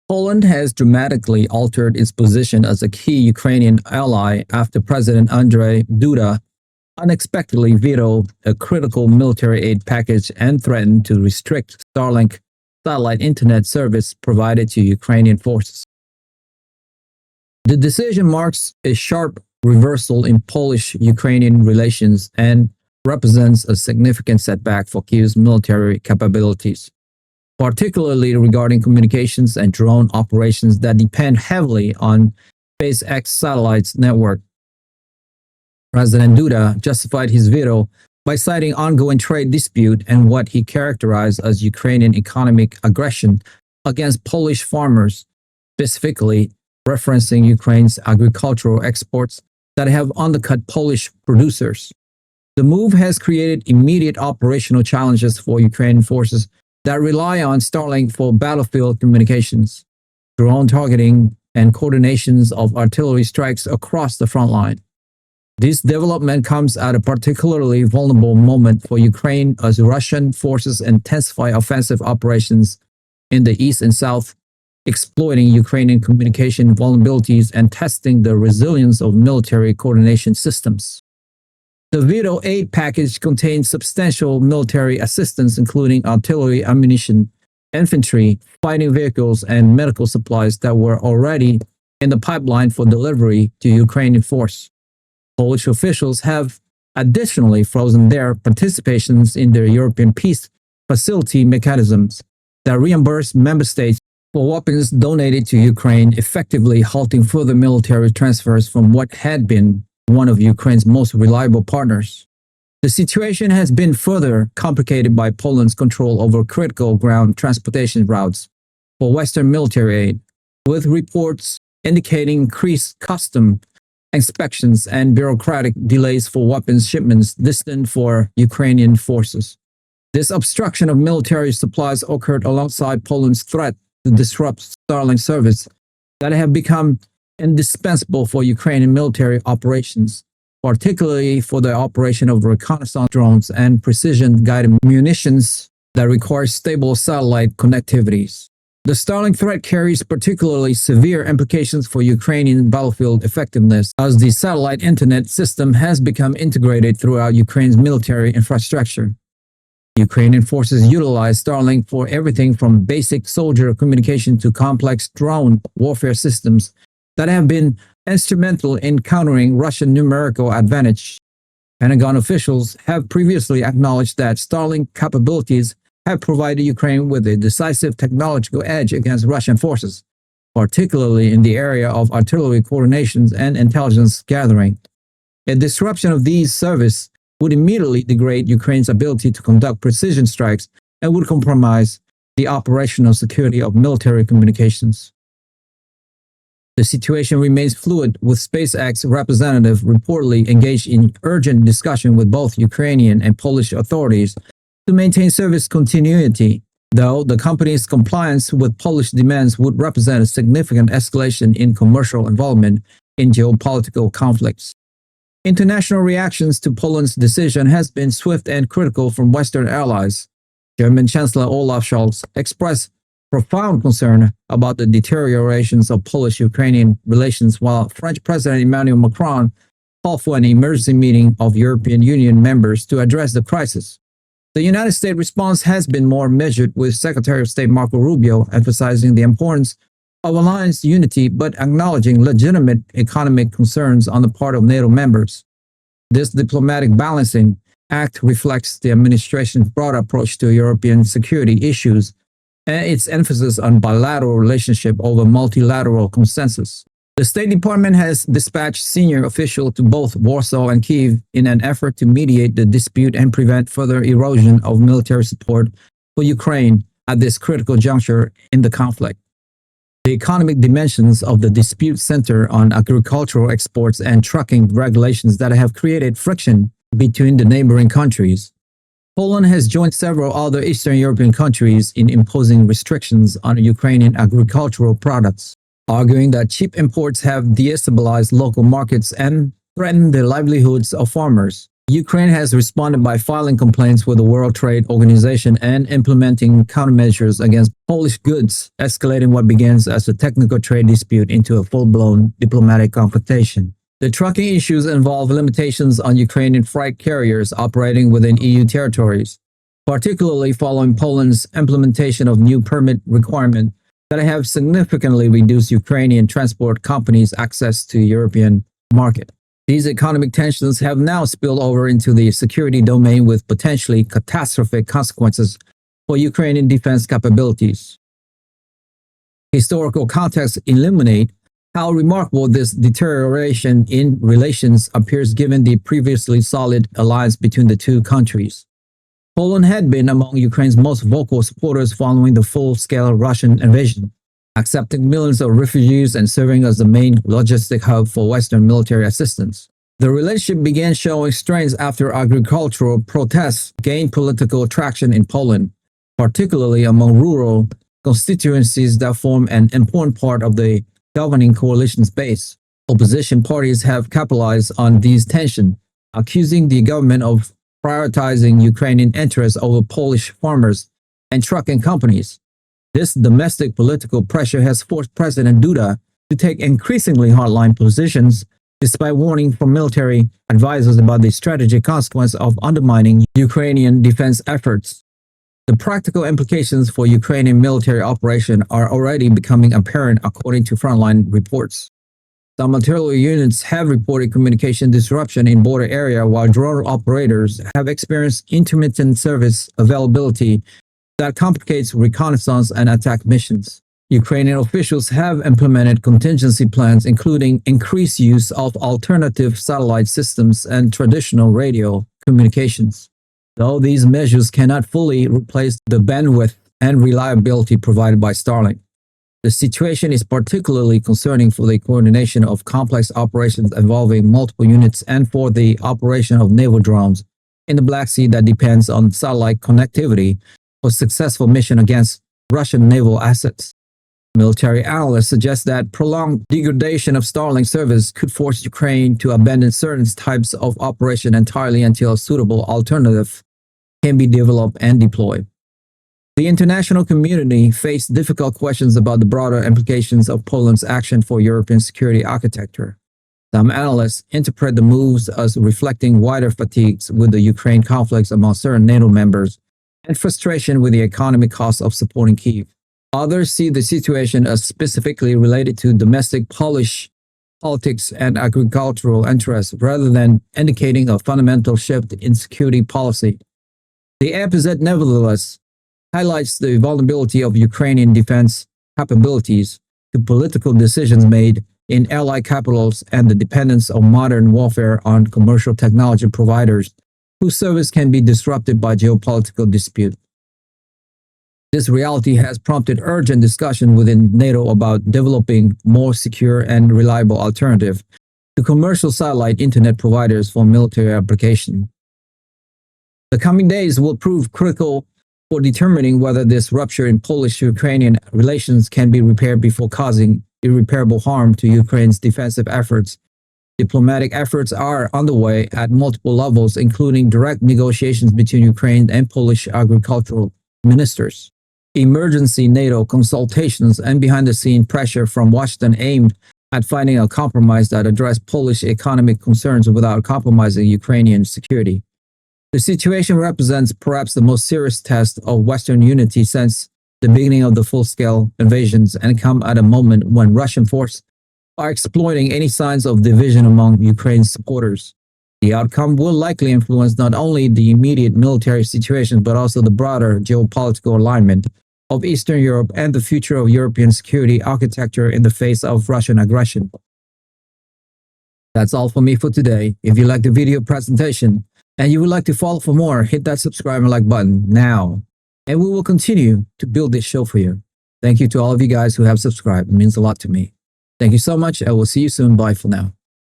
Poland has dramatically altered its position as a key Ukrainian ally after President Andrzej Duda unexpectedly vetoed a critical military aid package and threatened to restrict Starlink satellite internet service provided to Ukrainian forces. The decision marks a sharp reversal in Polish-Ukrainian relations and represents a significant setback for Kyiv's military capabilities, particularly regarding communications and drone operations that depend heavily on SpaceX satellites network. President Duda justified his veto by citing ongoing trade dispute and what he characterized as Ukrainian economic aggression against Polish farmers, specifically referencing Ukraine's agricultural exports that have undercut Polish producers. The move has created immediate operational challenges for Ukrainian forces that rely on Starlink for battlefield communications, drone targeting, and coordinations of artillery strikes across the front line. This development comes at a particularly vulnerable moment for Ukraine as Russian forces intensify offensive operations in the east and south, exploiting Ukrainian communication vulnerabilities and testing the resilience of military coordination systems. The veto aid package contains substantial military assistance, including artillery, ammunition, infantry, fighting vehicles, and medical supplies that were already in the pipeline for delivery to Ukrainian force. Polish officials have additionally frozen their participations in the European peace facility mechanisms that reimburse member states for weapons donated to Ukraine, effectively halting further military transfers from what had been one of Ukraine's most reliable partners. The situation has been further complicated by Poland's control over critical ground transportation routes for Western military aid, with reports indicating increased custom inspections and bureaucratic delays for weapons shipments destined for Ukrainian forces. This obstruction of military supplies occurred alongside Poland's threat to disrupt Starlink service that have become indispensable for Ukrainian military operations, particularly for the operation of reconnaissance drones and precision-guided munitions that require stable satellite connectivities. The Starlink threat carries particularly severe implications for Ukrainian battlefield effectiveness, as the satellite internet system has become integrated throughout Ukraine's military infrastructure. Ukrainian forces utilize Starlink for everything from basic soldier communication to complex drone warfare systems that have been instrumental in countering Russian numerical advantage. Pentagon officials have previously acknowledged that Starlink capabilities have provided Ukraine with a decisive technological edge against Russian forces, particularly in the area of artillery coordinations and intelligence gathering. A disruption of these services would immediately degrade Ukraine's ability to conduct precision strikes and would compromise the operational security of military communications. The situation remains fluid, with SpaceX representative reportedly engaged in urgent discussion with both Ukrainian and Polish authorities to maintain service continuity, though the company's compliance with Polish demands would represent a significant escalation in commercial involvement in geopolitical conflicts. International reactions to Poland's decision has been swift and critical from Western allies. German Chancellor Olaf Scholz expressed profound concern about the deteriorations of Polish-Ukrainian relations, while French President Emmanuel Macron called for an emergency meeting of European Union members to address the crisis. The United States response has been more measured, with Secretary of State Marco Rubio emphasizing the importance of alliance unity but acknowledging legitimate economic concerns on the part of NATO members. This diplomatic balancing act reflects the administration's broad approach to European security issues and its emphasis on bilateral relationship over multilateral consensus. The State Department has dispatched senior officials to both Warsaw and Kyiv in an effort to mediate the dispute and prevent further erosion of military support for Ukraine at this critical juncture in the conflict. The economic dimensions of the dispute center on agricultural exports and trucking regulations that have created friction between the neighboring countries. Poland has joined several other Eastern European countries in imposing restrictions on Ukrainian agricultural products, arguing that cheap imports have destabilized local markets and threatened the livelihoods of farmers. Ukraine has responded by filing complaints with the World Trade Organization and implementing countermeasures against Polish goods, escalating what begins as a technical trade dispute into a full-blown diplomatic confrontation. The trucking issues involve limitations on Ukrainian freight carriers operating within EU territories, particularly following Poland's implementation of new permit requirements that have significantly reduced Ukrainian transport companies' access to the European market. These economic tensions have now spilled over into the security domain with potentially catastrophic consequences for Ukrainian defense capabilities. Historical context illuminate how remarkable this deterioration in relations appears given the previously solid alliance between the two countries. Poland had been among Ukraine's most vocal supporters following the full-scale Russian invasion, accepting millions of refugees and serving as the main logistic hub for Western military assistance. The relationship began showing strains after agricultural protests gained political traction in Poland, particularly among rural constituencies that form an important part of the governing coalition's base. Opposition parties have capitalized on these tensions, accusing the government of prioritizing Ukrainian interests over Polish farmers and trucking companies. This domestic political pressure has forced President Duda to take increasingly hardline positions, despite warning from military advisors about the strategic consequence of undermining Ukrainian defense efforts. The practical implications for Ukrainian military operation are already becoming apparent according to frontline reports. Some artillery units have reported communication disruption in border area, while drone operators have experienced intermittent service availability that complicates reconnaissance and attack missions. Ukrainian officials have implemented contingency plans, including increased use of alternative satellite systems and traditional radio communications. Though these measures cannot fully replace the bandwidth and reliability provided by Starlink, the situation is particularly concerning for the coordination of complex operations involving multiple units and for the operation of naval drones in the Black Sea that depends on satellite connectivity for successful mission against Russian naval assets. Military analysts suggest that prolonged degradation of Starlink service could force Ukraine to abandon certain types of operation entirely until a suitable alternative can be developed and deployed. The international community faced difficult questions about the broader implications of Poland's action for European security architecture. Some analysts interpret the moves as reflecting wider fatigues with the Ukraine conflicts among certain NATO members and frustration with the economic costs of supporting Kyiv. Others see the situation as specifically related to domestic Polish politics and agricultural interests rather than indicating a fundamental shift in security policy. The episode, nevertheless, highlights the vulnerability of Ukrainian defense capabilities to political decisions made in allied capitals and the dependence of modern warfare on commercial technology providers whose service can be disrupted by geopolitical dispute. This reality has prompted urgent discussion within NATO about developing more secure and reliable alternative to commercial satellite internet providers for military application. The coming days will prove critical for determining whether this rupture in Polish-Ukrainian relations can be repaired before causing irreparable harm to Ukraine's defensive efforts. Diplomatic efforts are underway at multiple levels, including direct negotiations between Ukraine and Polish agricultural ministers, emergency NATO consultations, and behind-the-scene pressure from Washington aimed at finding a compromise that addressed Polish economic concerns without compromising Ukrainian security. The situation represents perhaps the most serious test of Western unity since the beginning of the full-scale invasions, and come at a moment when Russian forces are exploiting any signs of division among Ukraine's supporters. The outcome will likely influence not only the immediate military situation but also the broader geopolitical alignment of Eastern Europe and the future of European security architecture in the face of Russian aggression. That's all for me for today. If you like the video presentation and you would like to follow for more, hit that subscribe and like button now. And we will continue to build this show for you. Thank you to all of you guys who have subscribed. It means a lot to me. Thank you so much. I will see you soon. Bye for now.